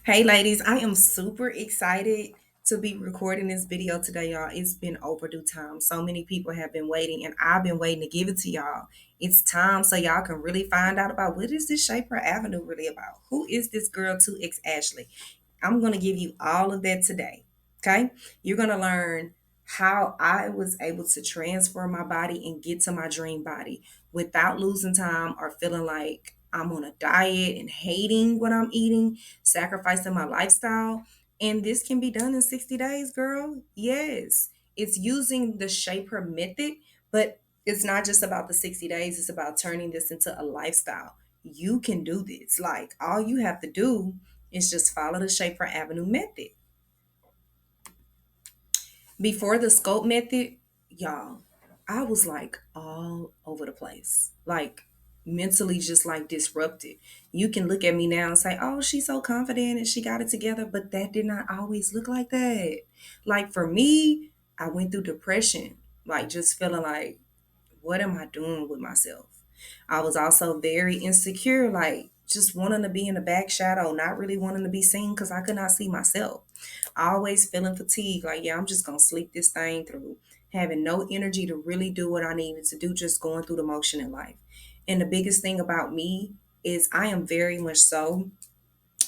Hey ladies, I am super excited to be recording this video today, y'all. It's been overdue time. So many people have been waiting, and I've been waiting to give it to y'all. It's time so y'all can really find out about what is this Shape Her Avenue really about? Who is this girl 2X Ashley? I'm going to give you all of that today. Okay? You're going to learn how I was able to transfer my body and get to my dream body without losing time or feeling like I'm on a diet and hating what I'm eating, sacrificing my lifestyle. And this can be done in 60 days, girl. Yes. It's using the Shape Her method, but it's not just about the 60 days, it's about turning this into a lifestyle. You can do this. Like, all you have to do is just follow the Shape Her Avenue method. Before the scope method, y'all, I was like all over the place. Like mentally just like disrupted. You can look at me now and say, "Oh, she's so confident and she got it together," but that did not always look like that. Like for me, I went through depression, like just feeling like, what am I doing with myself? I was also very insecure, like just wanting to be in the back shadow, not really wanting to be seen because I could not see myself. Always feeling fatigued, like, yeah, I'm just going to sleep this thing through, having no energy to really do what I needed to do, just going through the motion in life. And the biggest thing about me is I am very much so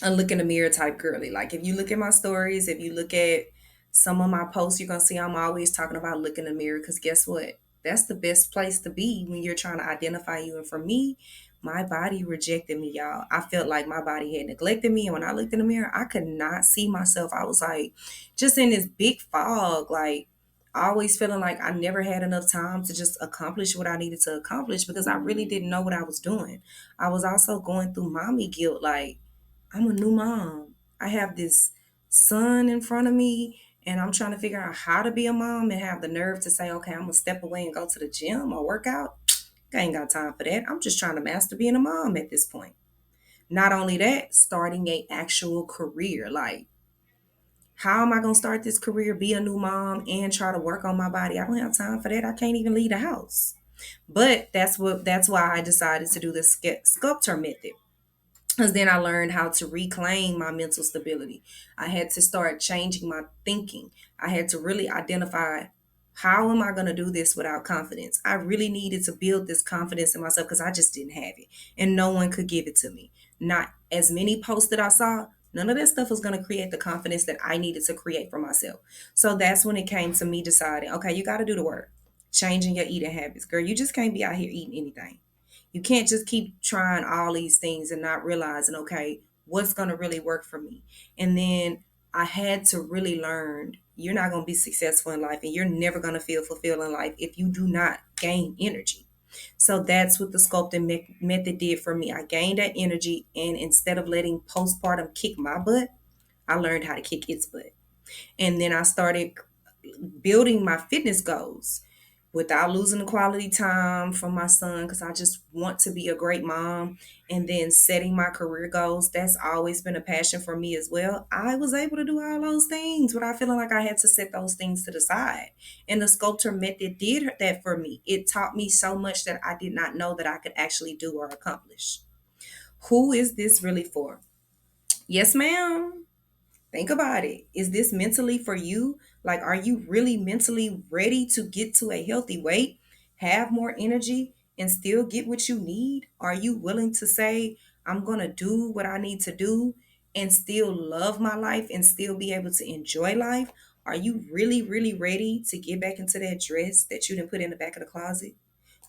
a look in the mirror type girly. Like if you look at my stories, if you look at some of my posts, you're gonna see I'm always talking about look in the mirror because guess what? That's the best place to be when you're trying to identify you. And for me, my body rejected me, y'all. I felt like my body had neglected me. And when I looked in the mirror, I could not see myself. I was like just in this big fog, like always feeling like I never had enough time to just accomplish what I needed to accomplish because I really didn't know what I was doing. I was also going through mommy guilt, like I'm a new mom. I have this son in front of me, and I'm trying to figure out how to be a mom and have the nerve to say, okay, I'm gonna step away and go to the gym or work out. I ain't got time for that. I'm just trying to master being a mom at this point. Not only that, starting a actual career. Like, how am I gonna start this career, be a new mom, and try to work on my body? I don't have time for that. I can't even leave the house. But that's why I decided to do the sculptor method, because then I learned how to reclaim my mental stability. I had to start changing my thinking. I had to really identify, how am I going to do this without confidence? I really needed to build this confidence in myself because I just didn't have it and no one could give it to me. Not as many posts that I saw, none of that stuff was going to create the confidence that I needed to create for myself. So that's when it came to me deciding, okay, you got to do the work, changing your eating habits. Girl, you just can't be out here eating anything. You can't just keep trying all these things and not realizing, okay, what's going to really work for me. And then I had to really learn, you're not going to be successful in life and you're never going to feel fulfilled in life if you do not gain energy. So that's what the sculpting method did for me. I gained that energy, and instead of letting postpartum kick my butt, I learned how to kick its butt. And then I started building my fitness goals without losing the quality time from my son, because I just want to be a great mom. And then setting my career goals, that's always been a passion for me as well. I was able to do all those things without feeling like I had to set those things to the side. And the sculptor method did that for me. It taught me so much that I did not know that I could actually do or accomplish. Who is this really for? Yes, ma'am. Think about it. Is this mentally for you? Like, are you really mentally ready to get to a healthy weight, have more energy, and still get what you need? Are you willing to say, I'm going to do what I need to do and still love my life and still be able to enjoy life? Are you really, really ready to get back into that dress that you didn't put in the back of the closet?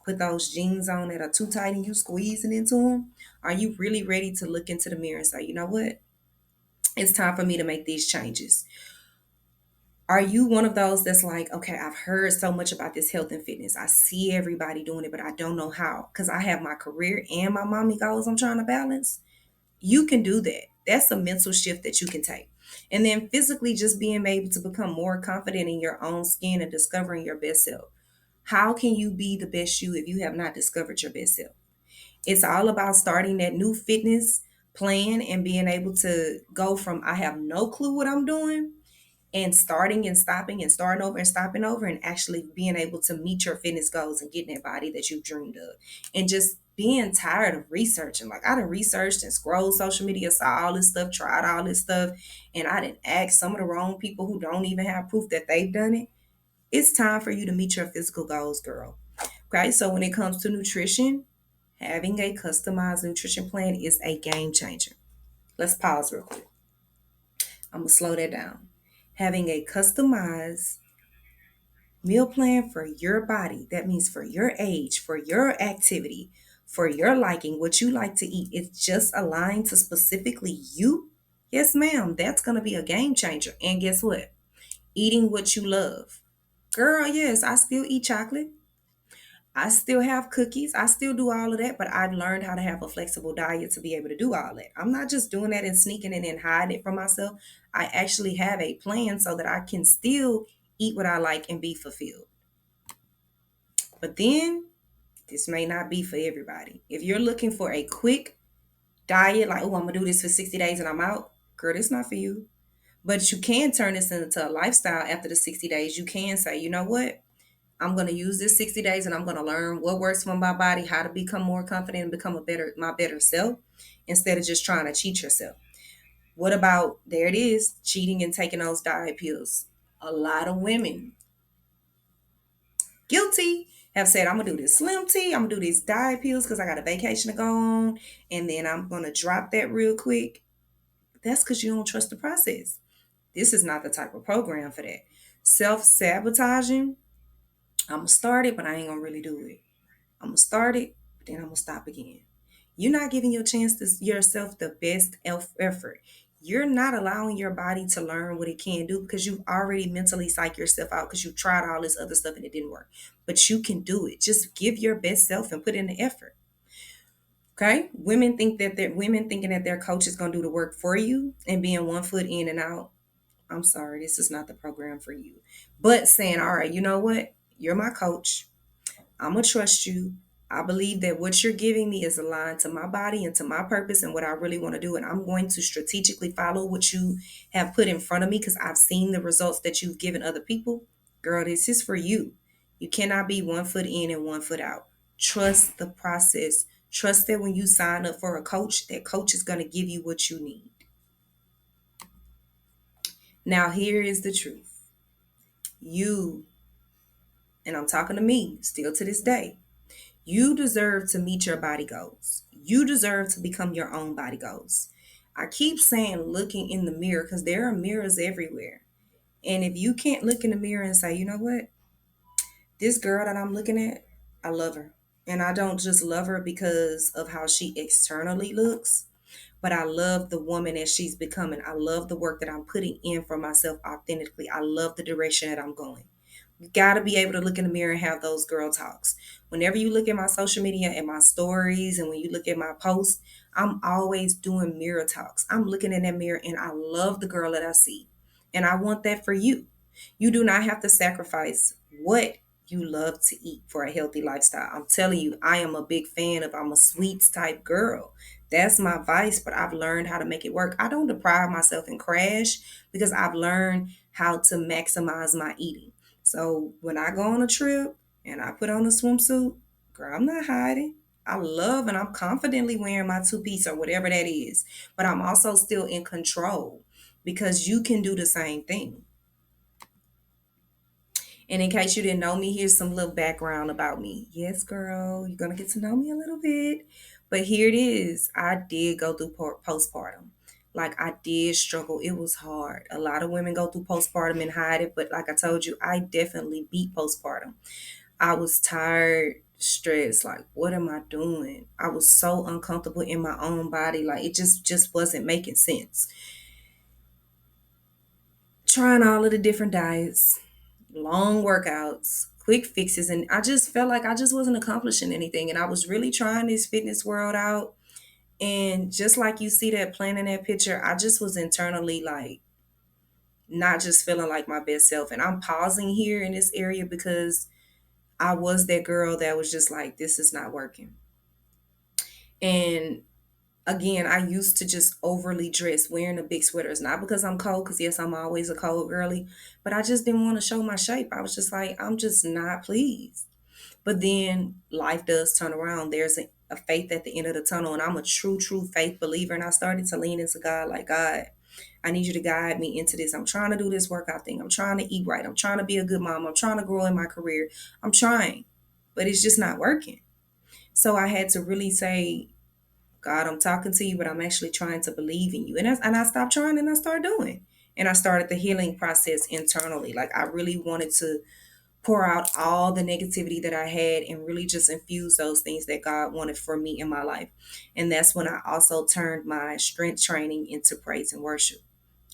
Put those jeans on that are too tight and you squeezing into them? Are you really ready to look into the mirror and say, you know what? It's time for me to make these changes. Are you one of those that's like, okay, I've heard so much about this health and fitness. I see everybody doing it, but I don't know how because I have my career and my mommy goals I'm trying to balance? You can do that. That's a mental shift that you can take. And then physically, just being able to become more confident in your own skin and discovering your best self. How can you be the best you if you have not discovered your best self? It's all about starting that new fitness plan and being able to go from I have no clue what I'm doing and starting and stopping and starting over and stopping over and actually being able to meet your fitness goals and getting that body that you've dreamed of. And just being tired of researching. Like I done researched and scrolled social media, saw all this stuff, tried all this stuff, and I didn't ask some of the wrong people who don't even have proof that they've done it. It's time for you to meet your physical goals, girl. Okay, so when it comes to nutrition, having a customized nutrition plan is a game changer. Let's pause real quick. I'm gonna slow that down. Having a customized meal plan for your body, that means for your age, for your activity, for your liking, what you like to eat, it's just aligned to specifically you. Yes, ma'am, that's gonna be a game changer. And guess what? Eating what you love. Girl, yes, I still eat chocolate. I still have cookies. I still do all of that, but I've learned how to have a flexible diet to be able to do all that. I'm not just doing that and sneaking it and hiding it from myself. I actually have a plan so that I can still eat what I like and be fulfilled. But then this may not be for everybody. If you're looking for a quick diet, like, oh, I'm gonna do this for 60 days and I'm out, girl, it's not for you. But you can turn this into a lifestyle after the 60 days. You can say, you know what? I'm going to use this 60 days and I'm going to learn what works for my body, how to become more confident and become my better self instead of just trying to cheat yourself. What about, there it is, cheating and taking those diet pills? A lot of women, guilty, have said, I'm going to do this slim tea, I'm going to do these diet pills because I got a vacation to go on, and then I'm going to drop that real quick. That's because you don't trust the process. This is not the type of program for that. Self sabotaging, I'm going to start it, but I ain't going to really do it. I'm gonna start it, but then I'm gonna stop again. You're not giving your chance to yourself the best effort. You're not allowing your body to learn what it can do because you've already mentally psyched yourself out because you tried all this other stuff and it didn't work. But you can do it. Just give your best self and put in the effort. Okay? Women thinking that their coach is gonna do the work for you and being one foot in and out. I'm sorry, this is not the program for you. But saying, all right, you know what? You're my coach. I'm going to trust you. I believe that what you're giving me is aligned to my body and to my purpose and what I really want to do. And I'm going to strategically follow what you have put in front of me because I've seen the results that you've given other people. Girl, this is for you. You cannot be one foot in and one foot out. Trust the process. Trust that when you sign up for a coach, that coach is going to give you what you need. Now, here is the truth. You, and I'm talking to me still to this day, you deserve to meet your body goals. You deserve to become your own body goals. I keep saying looking in the mirror because there are mirrors everywhere. And if you can't look in the mirror and say, you know what, this girl that I'm looking at, I love her. And I don't just love her because of how she externally looks, but I love the woman that she's becoming. I love the work that I'm putting in for myself authentically. I love the direction that I'm going. You got to be able to look in the mirror and have those girl talks. Whenever you look at my social media and my stories, and when you look at my posts, I'm always doing mirror talks. I'm looking in that mirror and I love the girl that I see. And I want that for you. You do not have to sacrifice what you love to eat for a healthy lifestyle. I'm telling you, I am a big fan of, I'm a sweets type girl. That's my vice, but I've learned how to make it work. I don't deprive myself and crash because I've learned how to maximize my eating. So when I go on a trip and I put on a swimsuit, girl, I'm not hiding. I love and I'm confidently wearing my two piece or whatever that is, but I'm also still in control because you can do the same thing. And in case you didn't know me, here's some little background about me. Yes, girl, you're going to get to know me a little bit. But here it is. I did go through postpartum. Like I did struggle. It was hard. A lot of women go through postpartum and hide it. But like I told you, I definitely beat postpartum. I was tired, stressed. Like, what am I doing? I was so uncomfortable in my own body. Like it just wasn't making sense. Trying all of the different diets, long workouts, quick fixes, and I just felt like I just wasn't accomplishing anything. And I was really trying this fitness world out. And just like you see that plan in that picture, I just was internally like not just feeling like my best self. And I'm pausing here in this area because I was that girl that was just like, this is not working. And again, I used to just overly dress, wearing the big sweaters, not because I'm cold, because yes, I'm always a cold girly, but I just didn't want to show my shape. I was just like, I'm just not pleased. But then life does turn around. There's a faith at the end of the tunnel. And I'm a true faith believer. And I started to lean into God, like, God, I need you to guide me into this. I'm trying to do this workout thing. I'm trying to eat right. I'm trying to be a good mom. I'm trying to grow in my career. I'm trying, but it's just not working. So I had to really say, God, I'm talking to you, but I'm actually trying to believe in you. And I stopped trying and I started doing. And I started the healing process internally. Like, I really wanted to pour out all the negativity that I had and really just infuse those things that God wanted for me in my life. And that's when I also turned my strength training into praise and worship.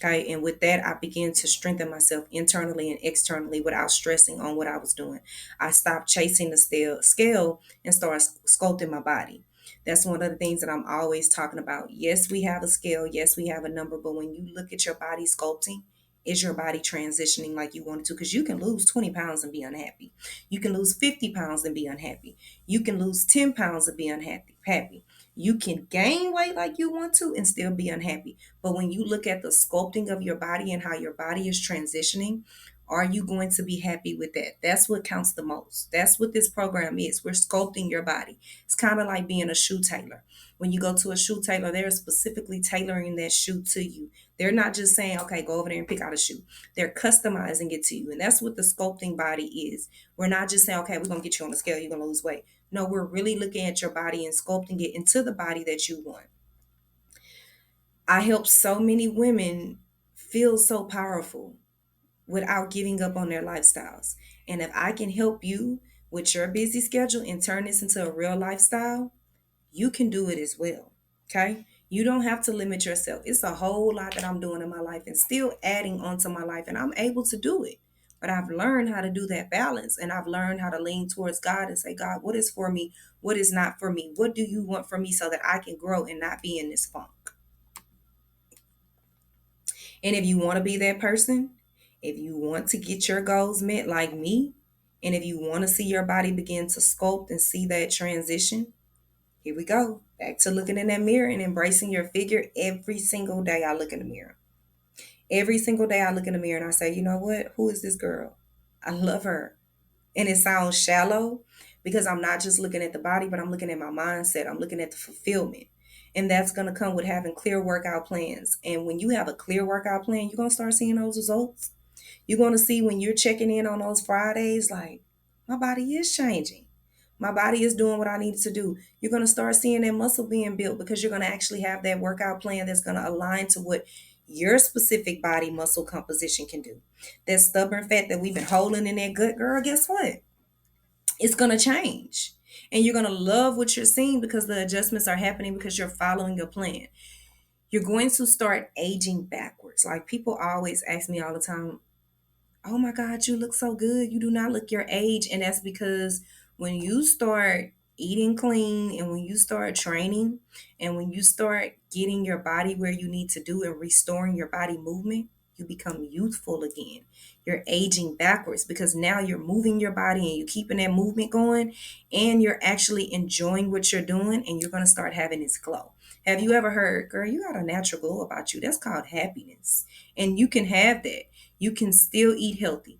Okay. And with that, I began to strengthen myself internally and externally without stressing on what I was doing. I stopped chasing the scale and started sculpting my body. That's one of the things that I'm always talking about. Yes, we have a scale. Yes, we have a number. But when you look at your body sculpting, is your body transitioning like you wanted to? Because you can lose 20 pounds and be unhappy. You can lose 50 pounds and be unhappy. You can lose 10 pounds and be unhappy. Happy. You can gain weight like you want to and still be unhappy. But when you look at the sculpting of your body and how your body is transitioning, are you going to be happy with that? That's what counts the most. That's what this program is. We're sculpting your body. It's kind of like being a shoe tailor. When you go to a shoe tailor, they're specifically tailoring that shoe to you. They're not just saying, okay, go over there and pick out a shoe. They're customizing it to you. And that's what the sculpting body is. We're not just saying, okay, we're going to get you on the scale, you're going to lose weight. No, we're really looking at your body and sculpting it into the body that you want. I help so many women feel so powerful without giving up on their lifestyles. And if I can help you with your busy schedule and turn this into a real lifestyle, you can do it as well. Okay? You don't have to limit yourself. It's a whole lot that I'm doing in my life and still adding onto my life, and I'm able to do it. But I've learned how to do that balance, and I've learned how to lean towards God and say, God, what is for me? What is not for me? What do you want from me so that I can grow and not be in this funk? And if you want to be that person, if you want to get your goals met like me, and if you want to see your body begin to sculpt and see that transition, here we go. Back to looking in that mirror and embracing your figure. Every single day I look in the mirror. Every single day I look in the mirror and I say, you know what? Who is this girl? I love her. And it sounds shallow because I'm not just looking at the body, but I'm looking at my mindset. I'm looking at the fulfillment. And that's going to come with having clear workout plans. And when you have a clear workout plan, you're going to start seeing those results. You're going to see when you're checking in on those Fridays, like, my body is changing. My body is doing what I need to do. You're going to start seeing that muscle being built because you're going to actually have that workout plan that's going to align to what your specific body muscle composition can do. That stubborn fat that we've been holding in that gut, girl, guess what? It's going to change. And you're going to love what you're seeing because the adjustments are happening because you're following your plan. You're going to start aging backwards. Like, people always ask me all the time, oh my God, you look so good. You do not look your age. And that's because when you start eating clean and when you start training and when you start getting your body where you need to do and restoring your body movement, you become youthful again. You're aging backwards because now you're moving your body and you're keeping that movement going and you're actually enjoying what you're doing and you're going to start having this glow. Have you ever heard, girl, you got a natural glow about you? That's called happiness. And you can have that. You can still eat healthy.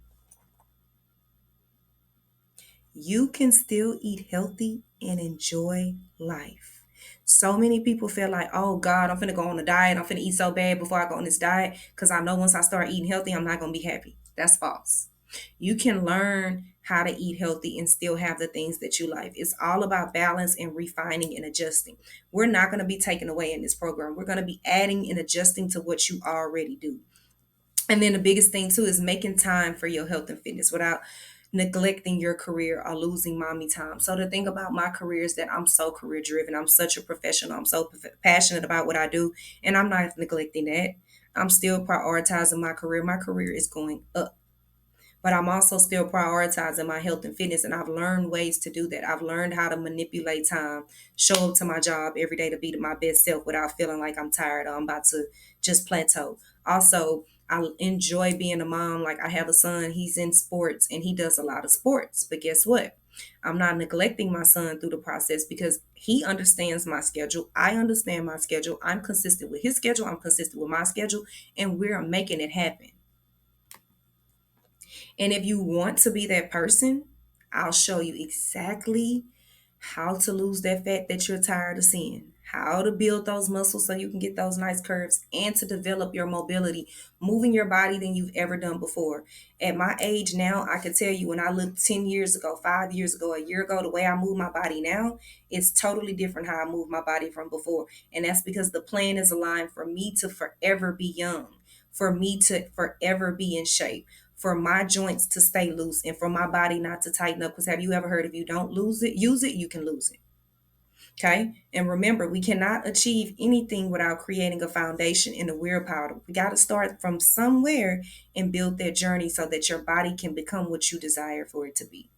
You can still eat healthy and enjoy life. So many people feel like, oh God, I'm finna go on a diet. I'm finna eat so bad before I go on this diet because I know once I start eating healthy, I'm not gonna be happy. That's false. You can learn how to eat healthy and still have the things that you like. It's all about balance and refining and adjusting. We're not going to be taken away in this program. We're going to be adding and adjusting to what you already do. And then the biggest thing too is making time for your health and fitness without neglecting your career or losing mommy time. So the thing about my career is that I'm so career driven. I'm such a professional. I'm so passionate about what I do, and I'm not neglecting that. I'm still prioritizing my career. My career is going up, but I'm also still prioritizing my health and fitness. And I've learned ways to do that. I've learned how to manipulate time, show up to my job every day to be my best self without feeling like I'm tired or I'm about to just plateau. Also, I enjoy being a mom. Like, I have a son, he's in sports and he does a lot of sports. But guess what? I'm not neglecting my son through the process because he understands my schedule. I understand my schedule. I'm consistent with his schedule. I'm consistent with my schedule. And we're making it happen. And if you want to be that person, I'll show you exactly how to lose that fat that you're tired of seeing, how to build those muscles so you can get those nice curves, and to develop your mobility, moving your body than you've ever done before. At my age now, I can tell you when I looked 10 years ago, 5 years ago, a year ago, the way I move my body now is totally different how I move my body from before. And that's because the plan is aligned for me to forever be young, for me to forever be in shape, for my joints to stay loose, and for my body not to tighten up. Because have you ever heard, if you don't lose it, use it, you can lose it. Okay. And remember, we cannot achieve anything without creating a foundation and a willpower. We got to start from somewhere and build that journey so that your body can become what you desire for it to be.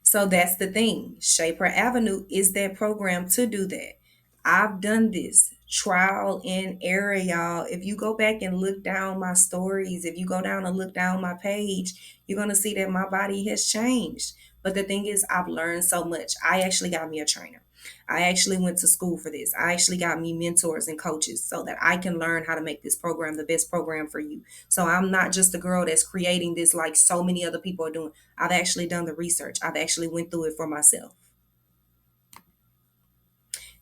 So that's the thing. Shape Her Avenue is that program to do that. I've done this trial and error, y'all. If you go back and look down my stories, if you go down and look down my page, you're going to see that my body has changed. But the thing is, I've learned so much. I actually got me a trainer. I actually went to school for this. I actually got me mentors and coaches so that I can learn how to make this program the best program for you. So I'm not just a girl that's creating this like so many other people are doing. I've actually done the research. I've actually went through it for myself.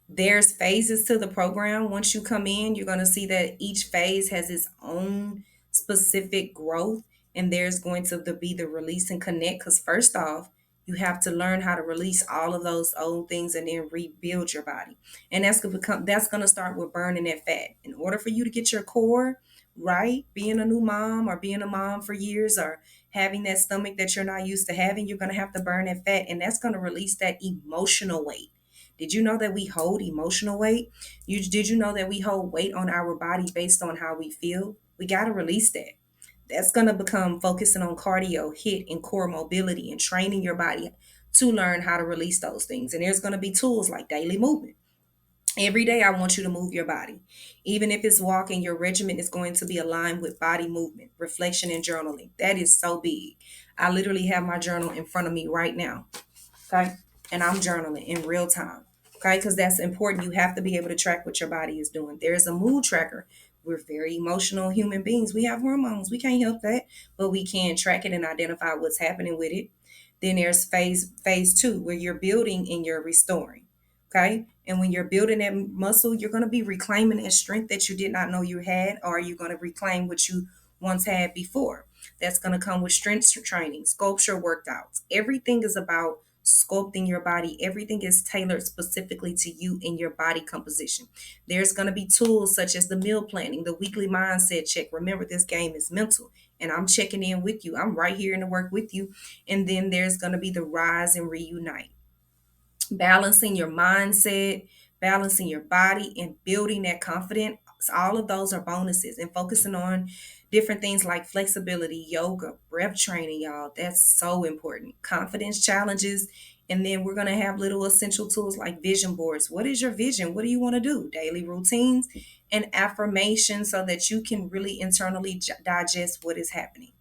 There's phases to the program. Once you come in, you're going to see that each phase has its own specific growth, and there's going to be the release and connect. Because first off, you have to learn how to release all of those old things and then rebuild your body. And that's going to start with burning that fat. In order for you to get your core right, being a new mom or being a mom for years or having that stomach that you're not used to having, you're going to have to burn that fat, and that's going to release that emotional weight. Did you know that we hold emotional weight? Did you know that we hold weight on our body based on how we feel? We got to release that. That's going to become focusing on cardio, hit, and core mobility and training your body to learn how to release those things. And there's going to be tools like daily movement. Every day, I want you to move your body. Even if it's walking, your regimen is going to be aligned with body movement, reflection, and journaling. That is so big. I literally have my journal in front of me right now. Okay. And I'm journaling in real time. Okay. Because that's important. You have to be able to track what your body is doing. There's a mood tracker. We're very emotional human beings. We have hormones. We can't help that, but we can track it and identify what's happening with it. Then there's phase two, where you're building and you're restoring. Okay. And when you're building that muscle, you're going to be reclaiming that strength that you did not know you had, or you're going to reclaim what you once had before. That's going to come with strength training, sculpture workouts. Everything is about sculpting your body. Everything is tailored specifically to you and your body composition. There's going to be tools such as the meal planning, the weekly mindset check. Remember, this game is mental, and I'm checking in with you. I'm right here in the work with you. And then there's going to be the rise and reunite, balancing your mindset, balancing your body, and building that confidence. All of those are bonuses, and focusing on different things like flexibility, yoga, breath training, y'all. That's so important. Confidence challenges. And then we're going to have little essential tools like vision boards. What is your vision? What do you want to do? Daily routines and affirmations so that you can really internally digest what is happening.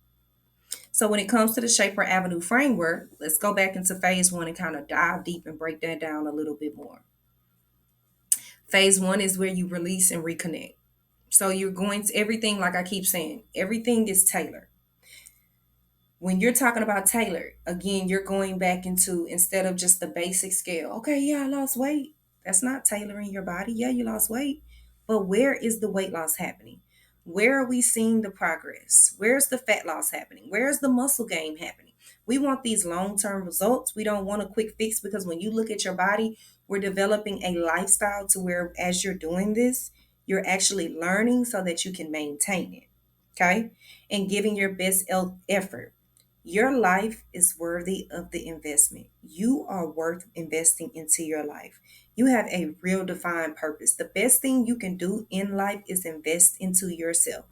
So when it comes to the Shaper Avenue framework, let's go back into phase one and kind of dive deep and break that down a little bit more. Phase one is where you release and reconnect. So you're going to everything, like I keep saying, everything is tailored. When you're talking about tailored, again, you're going back into, instead of just the basic scale, okay, yeah, I lost weight. That's not tailoring your body. Yeah, you lost weight. But where is the weight loss happening? Where are we seeing the progress? Where's the fat loss happening? Where's the muscle gain happening? We want these long term results. We don't want a quick fix, because when you look at your body, we're developing a lifestyle to where, as you're doing this, you're actually learning so that you can maintain it. Okay. And giving your best effort. Your life is worthy of the investment. You are worth investing into your life. You have a real defined purpose. The best thing you can do in life is invest into yourself.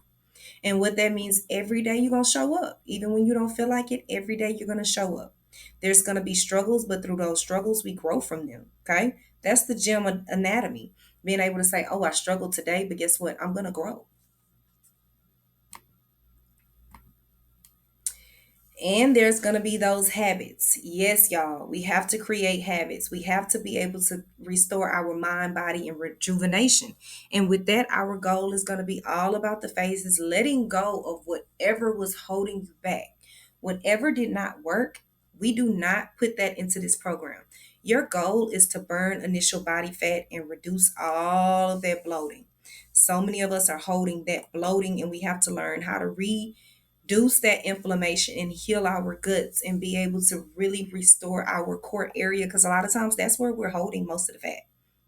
And what that means, every day you're going to show up. Even when you don't feel like it, every day you're going to show up. There's going to be struggles, but through those struggles, we grow from them. Okay. That's the gym anatomy. Being able to say, oh, I struggled today, but guess what? I'm going to grow. And there's going to be those habits. Yes, y'all, we have to create habits. We have to be able to restore our mind, body, and rejuvenation. And with that, our goal is going to be all about the phases, letting go of whatever was holding you back. Whatever did not work, We do not put that into this program. Your goal is to burn initial body fat and reduce all of that bloating. So many of us are holding that bloating, and we have to learn how to reduce that inflammation and heal our guts and be able to really restore our core area, because a lot of times that's where we're holding most of the fat.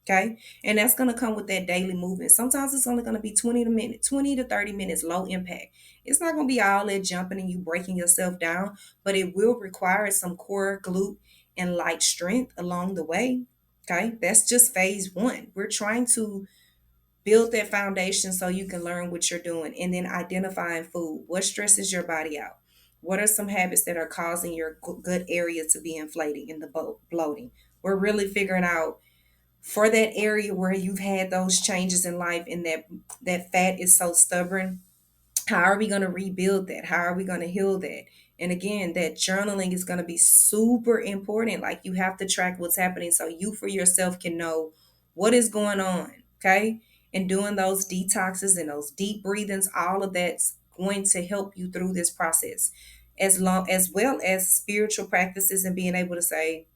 Okay. And that's going to come with that daily movement. Sometimes it's only going to be 20 to 30 minutes, low impact. It's not going to be all that jumping and you breaking yourself down, but it will require some core, glute, and light strength along the way. Okay. That's just phase one. We're trying to build that foundation so you can learn what you're doing, and then identifying food. What stresses your body out? What are some habits that are causing your gut area to be inflating and the bloating? We're really figuring out for that area where you've had those changes in life and that fat is so stubborn. How are we going to rebuild that? How are we going to heal that? And again, that journaling is going to be super important. Like, you have to track what's happening so you for yourself can know what is going on. Okay. And doing those detoxes and those deep breathings, all of that's going to help you through this process, as well as spiritual practices and being able to say,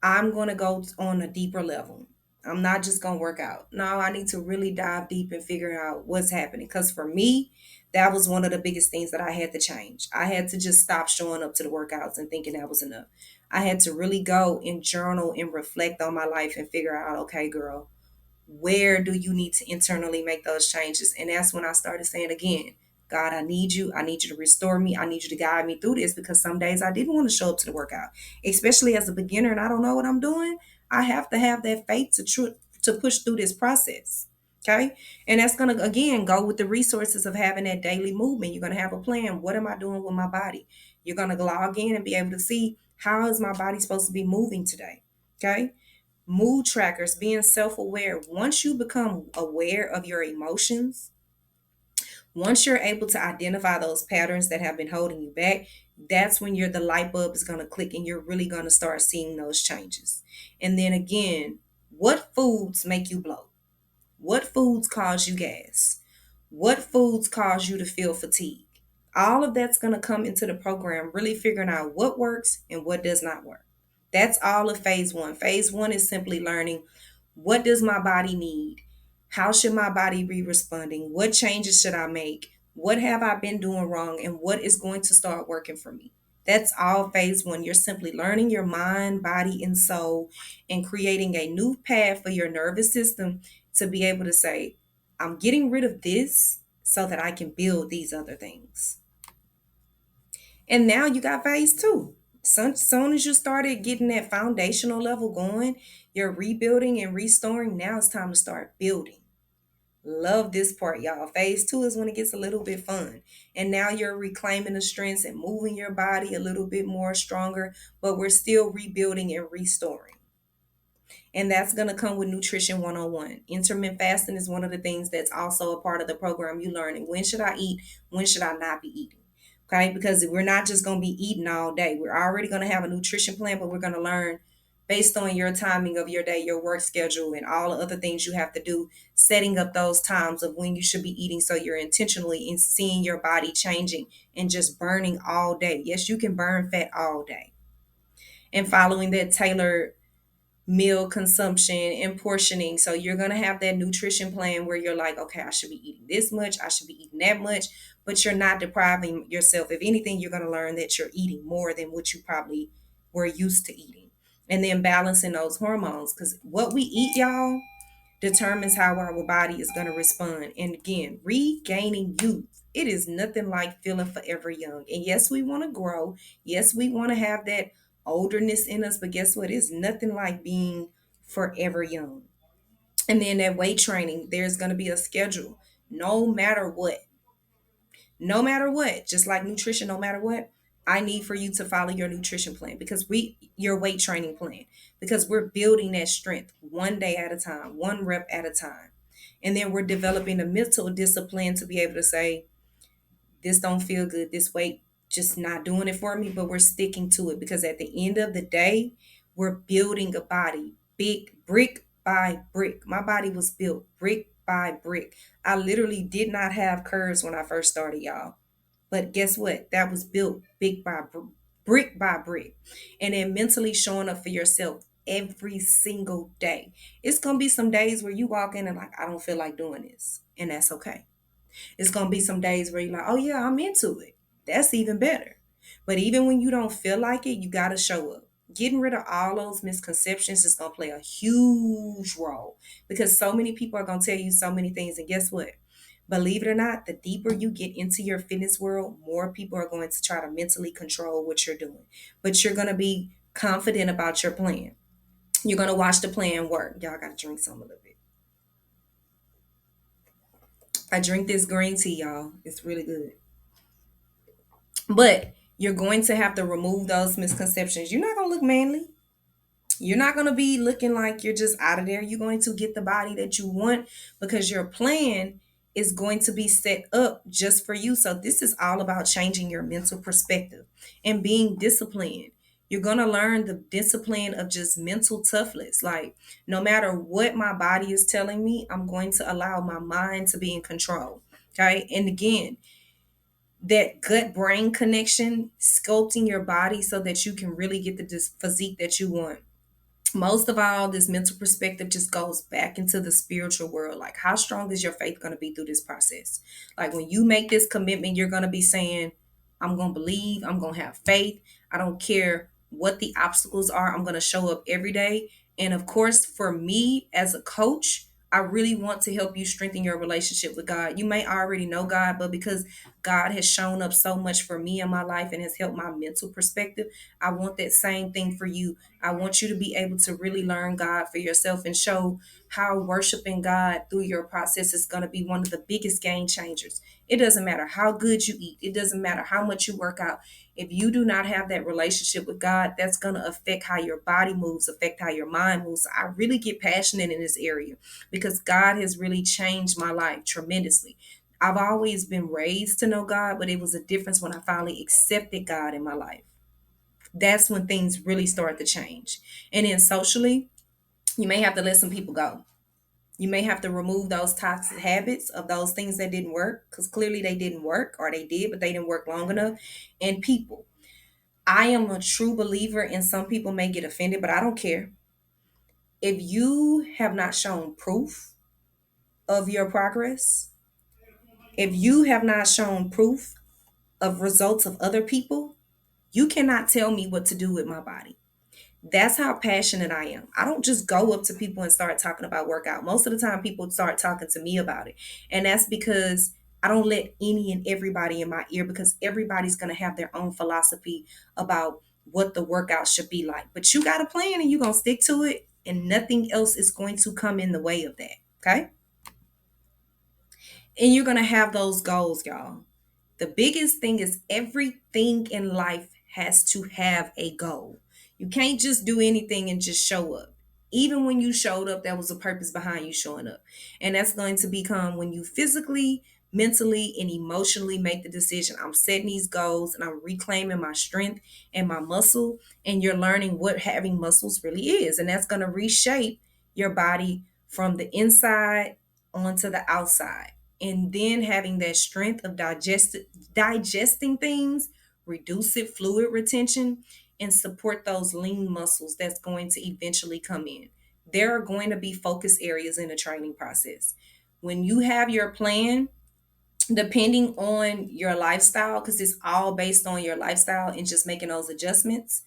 I'm going to go on a deeper level. I'm not just going to work out. No, I need to really dive deep and figure out what's happening. Because for me, that was one of the biggest things that I had to change. I had to just stop showing up to the workouts and thinking that was enough. I had to really go and journal and reflect on my life and figure out, okay, girl, where do you need to internally make those changes? And that's when I started saying again, God, I need you. I need you to restore me. I need you to guide me through this, because some days I didn't want to show up to the workout, especially as a beginner and I don't know what I'm doing. I have to have that faith to push through this process. Okay. And that's going to, again, go with the resources of having that daily movement. You're going to have a plan. What am I doing with my body? You're going to log in and be able to see, how is my body supposed to be moving today? Okay. Mood trackers, being self-aware. Once you become aware of your emotions, once you're able to identify those patterns that have been holding you back, that's when the light bulb is going to click and you're really going to start seeing those changes. And then again, what foods make you bloat? What foods cause you gas? What foods cause you to feel fatigue? All of that's going to come into the program, really figuring out what works and what does not work. That's all of phase one. Phase one is simply learning, what does my body need? How should my body be responding? What changes should I make? What have I been doing wrong? And what is going to start working for me? That's all phase one. You're simply learning your mind, body, and soul, and creating a new path for your nervous system to be able to say, I'm getting rid of this so that I can build these other things. And now you got phase two. Soon as you started getting that foundational level going, you're rebuilding and restoring. Now it's time to start building. Love this part, y'all. Phase two is when it gets a little bit fun. And now you're reclaiming the strengths and moving your body a little bit more stronger, but we're still rebuilding and restoring. And that's going to come with Nutrition 101. Intermittent fasting is one of the things that's also a part of the program. You learning, when should I eat? When should I not be eating? Okay, because we're not just going to be eating all day. We're already going to have a nutrition plan, but we're going to learn based on your timing of your day, your work schedule, and all the other things you have to do, setting up those times of when you should be eating so you're intentionally in seeing your body changing and just burning all day. Yes, you can burn fat all day. And following that tailored meal consumption and portioning. So you're going to have that nutrition plan where you're like, okay, I should be eating this much, I should be eating that much, but you're not depriving yourself. If anything, you're going to learn that you're eating more than what you probably were used to eating. And then balancing those hormones, because what we eat, y'all, determines how our body is going to respond. And again, regaining youth. It is nothing like feeling forever young. And yes, we want to grow. Yes, we want to have that olderness in us, but guess what? It's nothing like being forever young. And then that weight training, there's going to be a schedule. No matter what, no matter what, just like nutrition, no matter what, I need for you to follow your nutrition plan, because your weight training plan, because we're building that strength one day at a time, one rep at a time. And then we're developing a mental discipline to be able to say, this don't feel good, this weight just not doing it for me, but we're sticking to it, because at the end of the day, we're building a body, big brick by brick. My body was built brick by brick. I literally did not have curves when I first started, y'all, but guess what, that was built brick by brick. And then mentally showing up for yourself every single day. It's going to be some days where you walk in and like, I don't feel like doing this. And that's okay. It's going to be some days where you're like, oh yeah, I'm into it. That's even better. But even when you don't feel like it, you got to show up. Getting rid of all those misconceptions is going to play a huge role because so many people are going to tell you so many things. And guess what? Believe it or not, the deeper you get into your fitness world, more people are going to try to mentally control what you're doing. But you're going to be confident about your plan. You're going to watch the plan work. Y'all got to drink some a little bit. I drink this green tea, y'all. It's really good. But you're going to have to remove those misconceptions. You're not going to look manly. You're not going to be looking like you're just out of there. You're going to get the body that you want because your plan is going to be set up just for you. So, this is all about changing your mental perspective and being disciplined. You're going to learn the discipline of just mental toughness. Like, no matter what my body is telling me, I'm going to allow my mind to be in control. Okay. And again, that gut brain connection, sculpting your body so that you can really get the physique that you want. Most of all, this mental perspective just goes back into the spiritual world. Like, how strong is your faith going to be through this process? Like, when you make this commitment, you're going to be saying, I'm going to believe, I'm going to have faith. I don't care what the obstacles are, I'm going to show up every day. And of course, for me as a coach, I really want to help you strengthen your relationship with God. You may already know God, but because God has shown up so much for me in my life and has helped my mental perspective, I want that same thing for you. I want you to be able to really learn God for yourself and show how worshiping God through your process is going to be one of the biggest game changers. It doesn't matter how good you eat, it doesn't matter how much you work out. If you do not have that relationship with God, that's going to affect how your body moves, affect how your mind moves. So I really get passionate in this area because God has really changed my life tremendously. I've always been raised to know God, but it was a difference when I finally accepted God in my life. That's when things really start to change. And then socially, you may have to let some people go. You may have to remove those toxic habits of those things that didn't work because clearly they didn't work, or they did, but they didn't work long enough. And people, I am a true believer, and some people may get offended, but I don't care. If you have not shown proof of your progress, if you have not shown proof of results of other people, you cannot tell me what to do with my body. That's how passionate I am. I don't just go up to people and start talking about workout. Most of the time, people start talking to me about it. And that's because I don't let any and everybody in my ear because everybody's going to have their own philosophy about what the workout should be like. But you got a plan and you're going to stick to it, and nothing else is going to come in the way of that. Okay. And you're going to have those goals, y'all. The biggest thing is everything in life has to have a goal. You can't just do anything and just show up. Even when you showed up, there was a purpose behind you showing up. And that's going to become when you physically, mentally, and emotionally make the decision. I'm setting these goals and I'm reclaiming my strength and my muscle. And you're learning what having muscles really is. And that's going to reshape your body from the inside onto the outside. And then having that strength of digesting things, reduce it fluid retention, and support those lean muscles that's going to eventually come in. There are going to be focus areas in the training process. When you have your plan, depending on your lifestyle, because it's all based on your lifestyle and just making those adjustments,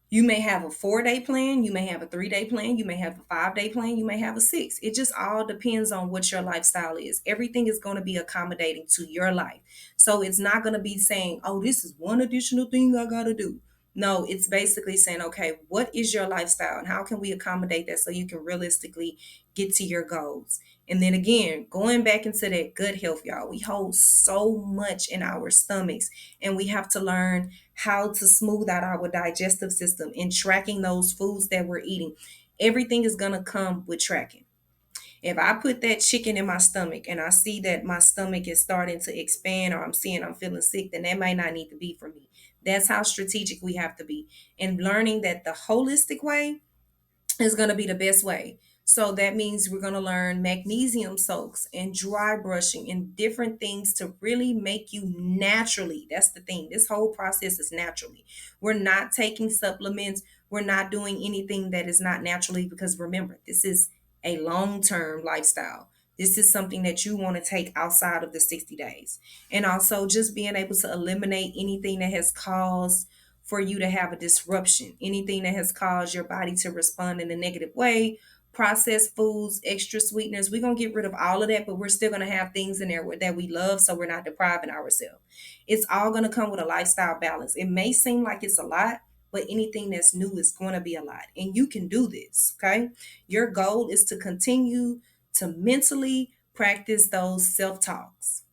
you may have a 4 day plan, you may have a 3 day plan, you may have a 5 day plan, you may have a six. It just all depends on what your lifestyle is. Everything is going to be accommodating to your life. So it's not going to be saying, oh, this is one additional thing I got to do. No, it's basically saying, okay, what is your lifestyle and how can we accommodate that so you can realistically get to your goals? And then again, going back into that gut health, y'all, we hold so much in our stomachs and we have to learn how to smooth out our digestive system and tracking those foods that we're eating. Everything is going to come with tracking. If I put that chicken in my stomach and I see that my stomach is starting to expand or I'm seeing I'm feeling sick, then that might not need to be for me. That's how strategic we have to be. And learning that the holistic way is going to be the best way. So that means we're going to learn magnesium soaks and dry brushing and different things to really make you naturally. That's the thing. This whole process is naturally. We're not taking supplements. We're not doing anything that is not naturally, because remember, this is a long term lifestyle. This is something that you want to take outside of the 60 days. And also just being able to eliminate anything that has caused for you to have a disruption, anything that has caused your body to respond in a negative way, processed foods, extra sweeteners. We're going to get rid of all of that, but we're still going to have things in there that we love, so we're not depriving ourselves. It's all going to come with a lifestyle balance. It may seem like it's a lot, but anything that's new is going to be a lot. And you can do this, okay? Your goal is to continue to mentally practice those self talks.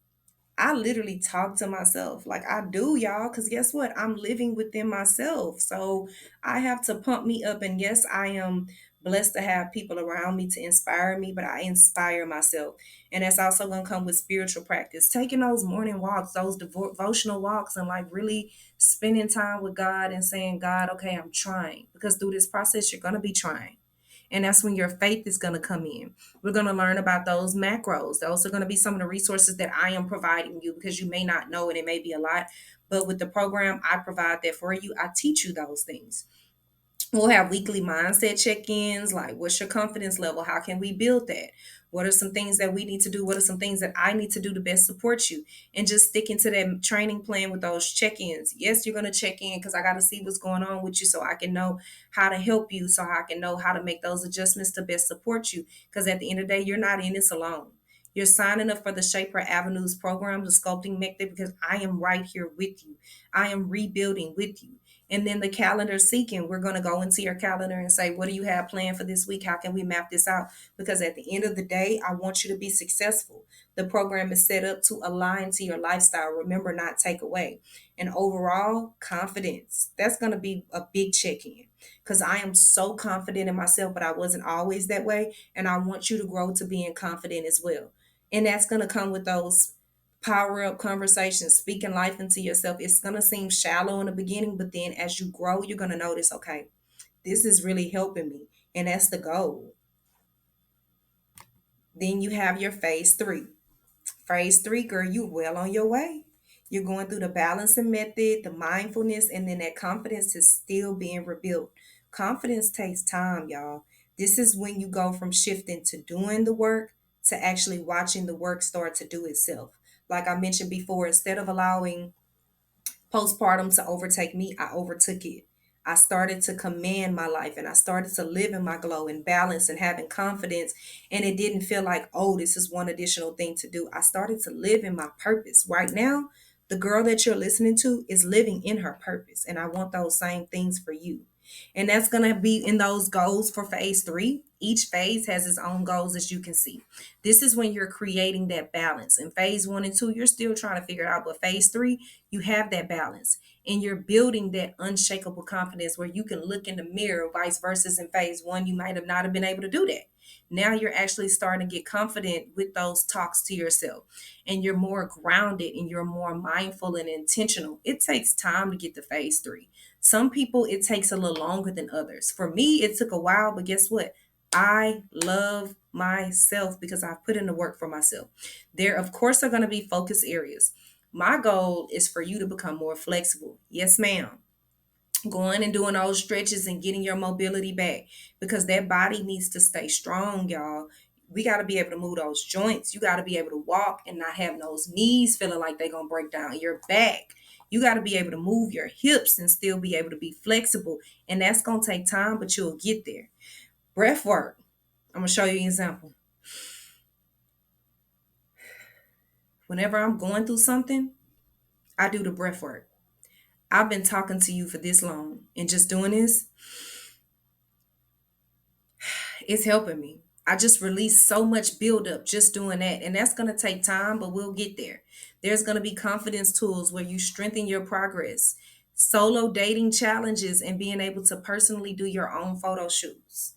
I literally talk to myself like I do, y'all, because guess what? I'm living within myself. So I have to pump me up. And yes, I am blessed to have people around me to inspire me, but I inspire myself. And that's also going to come with spiritual practice. Taking those morning walks, those devotional walks, and like really spending time with God and saying, God, okay, I'm trying. Because through this process, you're going to be trying. And that's when your faith is going to come in. We're going to learn about those macros. Those are going to be some of the resources that I am providing you, because you may not know it. It may be a lot. But with the program, I provide that for you. I teach you those things. We'll have weekly mindset check-ins, like what's your confidence level? How can we build that? What are some things that we need to do? What are some things that I need to do to best support you? And just sticking to that training plan with those check-ins. Yes, you're going to check in because I got to see what's going on with you so I can know how to help you, so I can know how to make those adjustments to best support you. Because at the end of the day, you're not in this alone. You're signing up for the Shape Her Avenues program, the sculpting method, because I am right here with you. I am rebuilding with you. And then the calendar seeking, we're going to go into your calendar and say, what do you have planned for this week? How can we map this out? Because at the end of the day, I want you to be successful. The program is set up to align to your lifestyle. Remember, not take away. And overall, confidence. That's going to be a big check in, because I am so confident in myself, but I wasn't always that way. And I want you to grow to being confident as well. And that's going to come with those power up conversations, speaking life into yourself. It's going to seem shallow in the beginning, but then as you grow, you're going to notice, okay, this is really helping me. And that's the goal. Then you have your phase three. Phase three, girl, you well on your way. You're going through the balancing method, the mindfulness, and then that confidence is still being rebuilt. Confidence takes time, y'all. This is when you go from shifting to doing the work to actually watching the work start to do itself. Like I mentioned before, instead of allowing postpartum to overtake me, I overtook it. I started to command my life, and I started to live in my glow and balance and having confidence. And it didn't feel like, oh, this is one additional thing to do. I started to live in my purpose. Right now, the girl that you're listening to is living in her purpose. And I want those same things for you. And that's going to be in those goals for phase three. Each phase has its own goals, as you can see. This is when you're creating that balance. In phase one and two, you're still trying to figure it out. But phase three, you have that balance, and you're building that unshakable confidence where you can look in the mirror. Vice versa, in phase one, you might have not have been able to do that. Now you're actually starting to get confident with those talks to yourself, and you're more grounded and you're more mindful and intentional. It takes time to get to phase three. Some people, it takes a little longer than others. For me, it took a while, but guess what? I love myself because I've put in the work for myself. There, of course, are going to be focus areas. My goal is for you to become more flexible. Yes, ma'am. Going and doing those stretches and getting your mobility back, because that body needs to stay strong, y'all. We got to be able to move those joints. You got to be able to walk and not have those knees feeling like they're going to break down. Your back. You got to be able to move your hips and still be able to be flexible. And that's going to take time, but you'll get there. Breath work. I'm going to show you an example. Whenever I'm going through something, I do the breath work. I've been talking to you for this long, and just doing this, it's helping me. I just released so much buildup just doing that. And that's going to take time, but we'll get there. There's going to be confidence tools where you strengthen your progress, solo dating challenges, and being able to personally do your own photo shoots.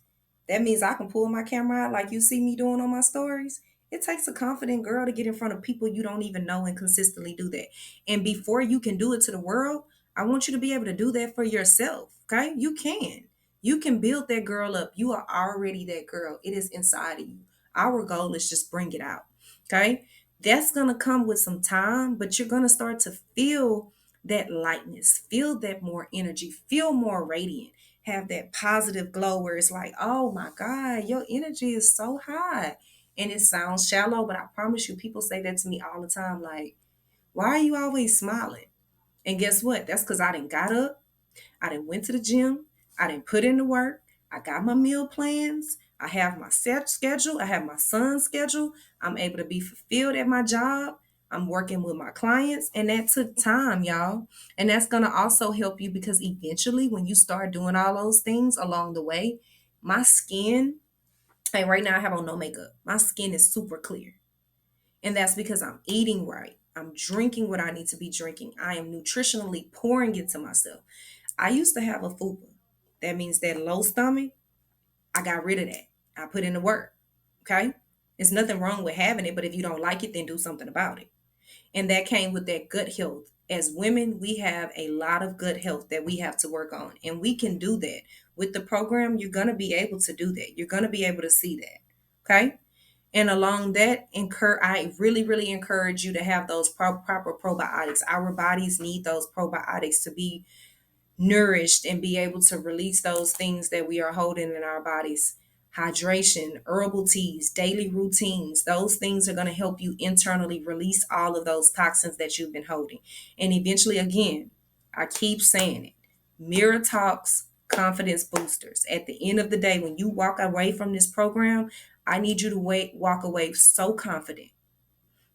That means I can pull my camera out like you see me doing on my stories. It takes a confident girl to get in front of people you don't even know and consistently do that. And before you can do it to the world, I want you to be able to do that for yourself. Okay? You can. You can build that girl up. You are already that girl. It is inside of you. Our goal is just bring it out. Okay? That's going to come with some time, but you're going to start to feel that lightness, feel that more energy, feel more radiant, have that positive glow where it's like, oh my God, your energy is so high. And it sounds shallow, but I promise you, people say that to me all the time. Like, why are you always smiling? And guess what? That's because I didn't got up. I didn't went to the gym. I didn't put in the work. I got my meal plans. I have my set schedule. I have my son's schedule. I'm able to be fulfilled at my job. I'm working with my clients. And that took time, y'all. And that's going to also help you because eventually, when you start doing all those things along the way, my skin, like right now, I have on no makeup. My skin is super clear. And that's because I'm eating right. I'm drinking what I need to be drinking. I am nutritionally pouring into myself. I used to have a FUPA. That means that low stomach. I got rid of that. I put in the work. Okay? There's nothing wrong with having it, but if you don't like it, then do something about it. And that came with that gut health. As women, we have a lot of gut health that we have to work on. And we can do that. With the program, you're going to be able to do that. You're going to be able to see that. Okay? And along that, I really, really encourage you to have those proper probiotics. Our bodies need those probiotics to be nourished and be able to release those things that we are holding in our bodies. Hydration, herbal teas, daily routines, those things are going to help you internally release all of those toxins that you've been holding. And eventually, again, I keep saying it, mirror talks, confidence boosters. At the end of the day, when you walk away from this program, I need you to walk away so confident.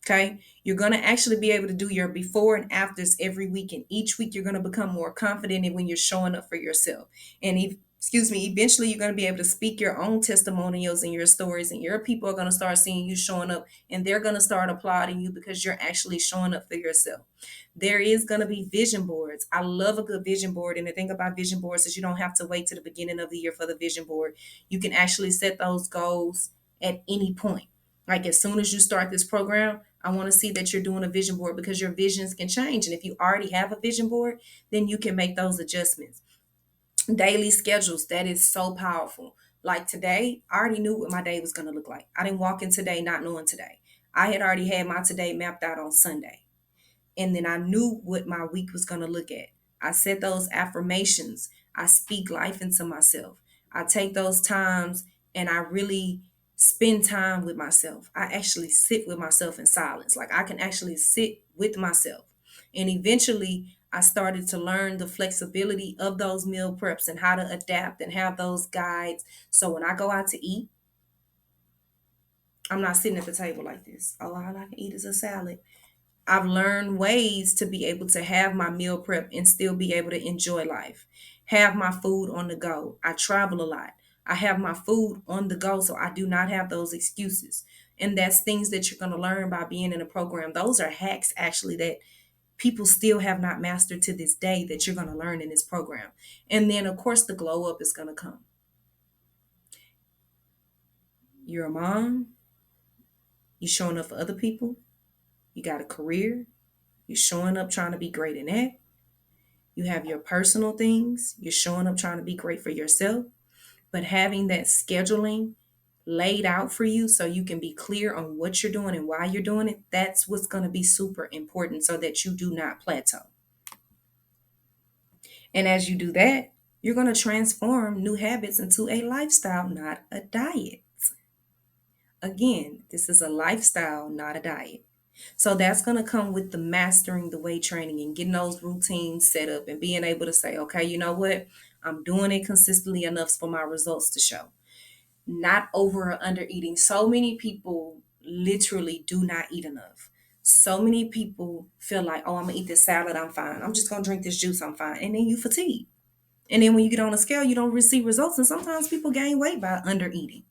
Okay. You're going to actually be able to do your before and afters every week. And each week, you're going to become more confident in when you're showing up for yourself. And eventually, you're going to be able to speak your own testimonials and your stories. And your people are going to start seeing you showing up. And they're going to start applauding you because you're actually showing up for yourself. There is going to be vision boards. I love a good vision board. And the thing about vision boards is you don't have to wait to the beginning of the year for the vision board. You can actually set those goals at any point. Like as soon as you start this program, I want to see that you're doing a vision board because your visions can change. And if you already have a vision board, then you can make those adjustments. Daily schedules, that is so powerful. Like today, I already knew what my day was going to look like. I didn't walk in today not knowing today. I had already had my today mapped out on Sunday. And then I knew what my week was going to look at. I set those affirmations. I speak life into myself. I take those times and I really spend time with myself. I actually sit with myself in silence. Like I can actually sit with myself. And eventually, I started to learn the flexibility of those meal preps and how to adapt and have those guides. So when I go out to eat, I'm not sitting at the table like this. Oh, all I can eat is a salad. I've learned ways to be able to have my meal prep and still be able to enjoy life. Have my food on the go. I travel a lot. I have my food on the go, so I do not have those excuses. And that's things that you're going to learn by being in a program. Those are hacks actually that people still have not mastered to this day that you're going to learn in this program. And then, of course, the glow up is going to come. You're a mom, you're showing up for other people, you got a career, you're showing up trying to be great in that. You have your personal things. You're showing up trying to be great for yourself, but having that scheduling laid out for you so you can be clear on what you're doing and why you're doing it, that's what's going to be super important so that you do not plateau. And as you do that, you're going to transform new habits into a lifestyle, not a diet. Again, this is a lifestyle, not a diet. So that's going to come with the mastering the weight training and getting those routines set up and being able to say, okay, you know what? I'm doing it consistently enough for my results to show. Not over or under eating. So many people literally do not eat enough. So many people feel like, oh, I'm going to eat this salad, I'm fine. I'm just going to drink this juice, I'm fine. And then you fatigue. And then when you get on a scale, you don't receive results. And sometimes people gain weight by under eating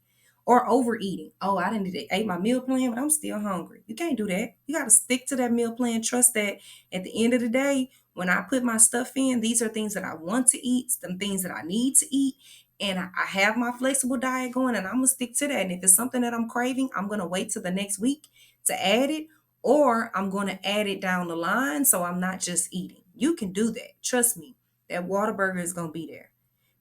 or overeating. Oh, I didn't ate my meal plan, but I'm still hungry. You can't do that. You got to stick to that meal plan. Trust that at the end of the day, when I put my stuff in, these are things that I want to eat, some things that I need to eat. And I have my flexible diet going and I'm going to stick to that. And if it's something that I'm craving, I'm going to wait till the next week to add it, or I'm going to add it down the line so I'm not just eating. You can do that. Trust me, that Whataburger is going to be there.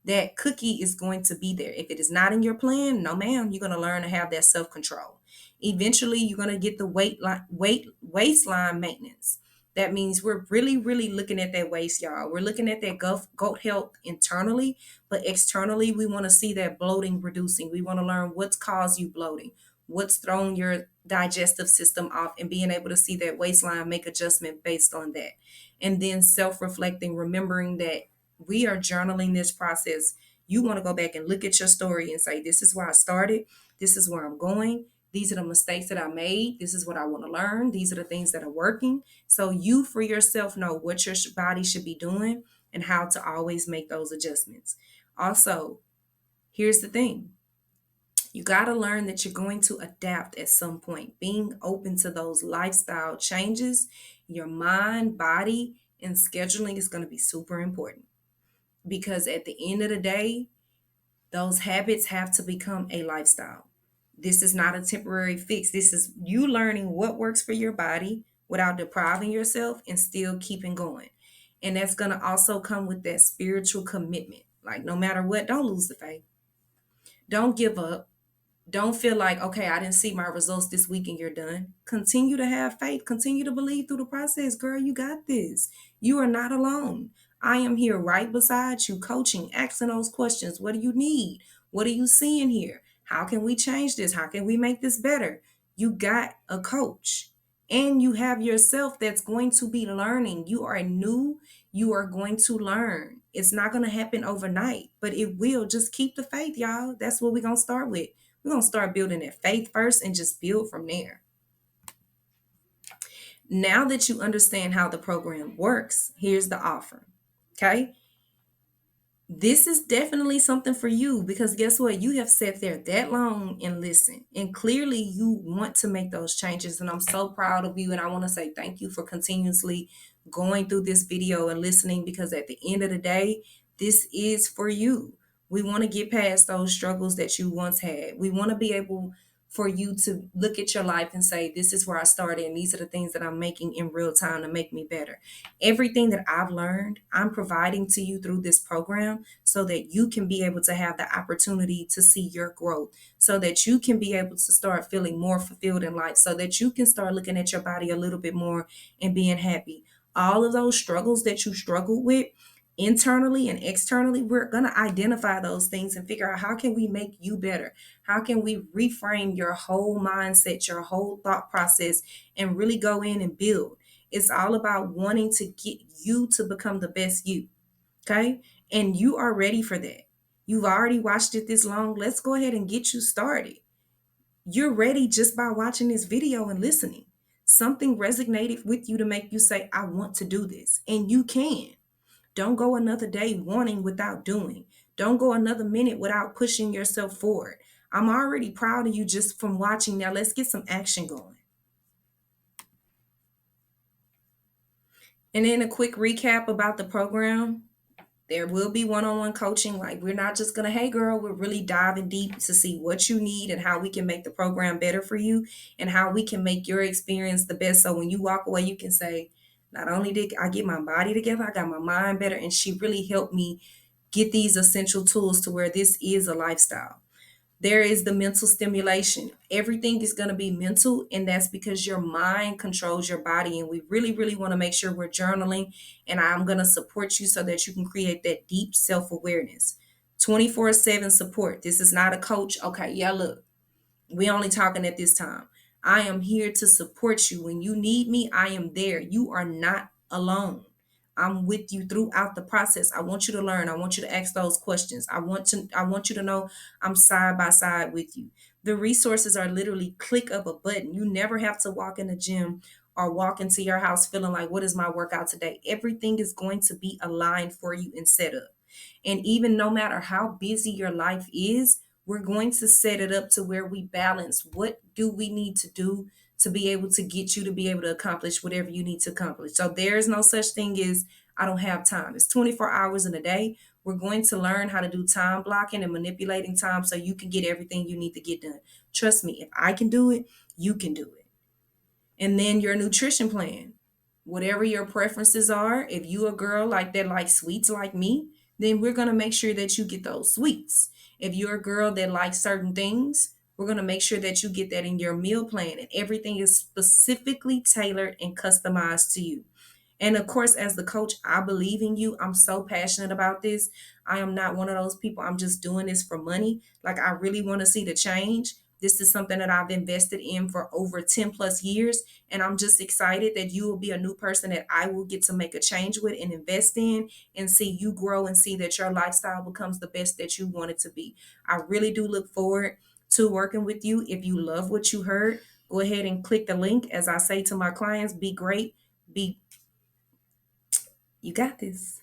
that cookie is going to be there. If it is not in your plan, no ma'am, you're going to learn to have that self-control. Eventually, you're going to get the waistline maintenance. That means we're really, really looking at that waist, y'all. We're looking at that goat health internally, but externally, we want to see that bloating reducing. We want to learn what's caused you bloating, what's thrown your digestive system off, and being able to see that waistline, make adjustment based on that. And then self-reflecting, remembering that we are journaling this process. You want to go back and look at your story and say, this is where I started. This is where I'm going. These are the mistakes that I made. This is what I want to learn. These are the things that are working. So you for yourself know what your body should be doing and how to always make those adjustments. Also, here's the thing. You got to learn that you're going to adapt at some point. Being open to those lifestyle changes, your mind, body, and scheduling is going to be super important, because at the end of the day, those habits have to become a lifestyle. This is not a temporary fix. This is you learning what works for your body without depriving yourself and still keeping going. And that's going to also come with that spiritual commitment. Like, no matter what, don't lose the faith. Don't give up. Don't feel like, okay, I didn't see my results this week and you're done. Continue to have faith. Continue to believe through the process. Girl, you got this. You are not alone. I am here right beside you, coaching, asking those questions. What do you need? What are you seeing here? How can we change this? How can we make this better? You got a coach, and you have yourself that's going to be learning. You are new. You are going to learn. It's not going to happen overnight, but it will. Just keep the faith, y'all. That's what we're going to start with. We're going to start building that faith first and just build from there. Now that you understand how the program works, here's the offer. Okay? This is definitely something for you, because guess what? You have sat there that long and listened, and clearly you want to make those changes. And I'm so proud of you. And I want to say thank you for continuously going through this video and listening, because at the end of the day, this is for you. We want to get past those struggles that you once had. We want to be able for you to look at your life and say, this is where I started, and these are the things that I'm making in real time to make me better. Everything that I've learned, I'm providing to you through this program so that you can be able to have the opportunity to see your growth, so that you can be able to start feeling more fulfilled in life, so that you can start looking at your body a little bit more and being happy. All of those struggles that you struggled with, internally and externally, we're going to identify those things and figure out how can we make you better. How can we reframe your whole mindset, your whole thought process, and really go in and build. It's all about wanting to get you to become the best you. Okay? And you are ready for that. You've already watched it this long. Let's go ahead and get you started. You're ready just by watching this video and listening. Something resonated with you to make you say, I want to do this. And you can. Don't go another day wanting without doing. Don't go another minute without pushing yourself forward. I'm already proud of you just from watching. Now let's get some action going. And then a quick recap about the program. There will be one-on-one coaching. Like, we're not just going to, hey girl, we're really diving deep to see what you need and how we can make the program better for you and how we can make your experience the best. So when you walk away, you can say, not only did I get my body together, I got my mind better, and she really helped me get these essential tools to where this is a lifestyle. There is the mental stimulation. Everything is going to be mental, and that's because your mind controls your body. And we really, really want to make sure we're journaling. And I'm going to support you so that you can create that deep self-awareness. 24/7 support. This is not a coach. Okay, yeah, look, we only talking at this time. I am here to support you. When you need me, I am there. You are not alone. I'm with you throughout the process. I want you to learn. I want you to ask those questions. I want you to know I'm side by side with you. The resources are literally click of a button. You never have to walk in the gym or walk into your house feeling like, what is my workout today? Everything is going to be aligned for you and set up. And even no matter how busy your life is, we're going to set it up to where we balance what do we need to do to be able to get you to be able to accomplish whatever you need to accomplish. So there's no such thing as I don't have time. It's 24 hours in a day. We're going to learn how to do time blocking and manipulating time so you can get everything you need to get done. Trust me, if I can do it, you can do it. And then your nutrition plan, whatever your preferences are. If you a girl like that, like sweets like me, then we're going to make sure that you get those sweets. If you're a girl that likes certain things, we're going to make sure that you get that in your meal plan, and everything is specifically tailored and customized to you. And of course, as the coach, I believe in you. I'm so passionate about this. I am not one of those people, I'm just doing this for money. Like, I really want to see the change. This is something that I've invested in for over 10 plus years. And I'm just excited that you will be a new person that I will get to make a change with and invest in, and see you grow and see that your lifestyle becomes the best that you want it to be. I really do look forward to working with you. If you love what you heard, go ahead and click the link. As I say to my clients, be great, be, you got this.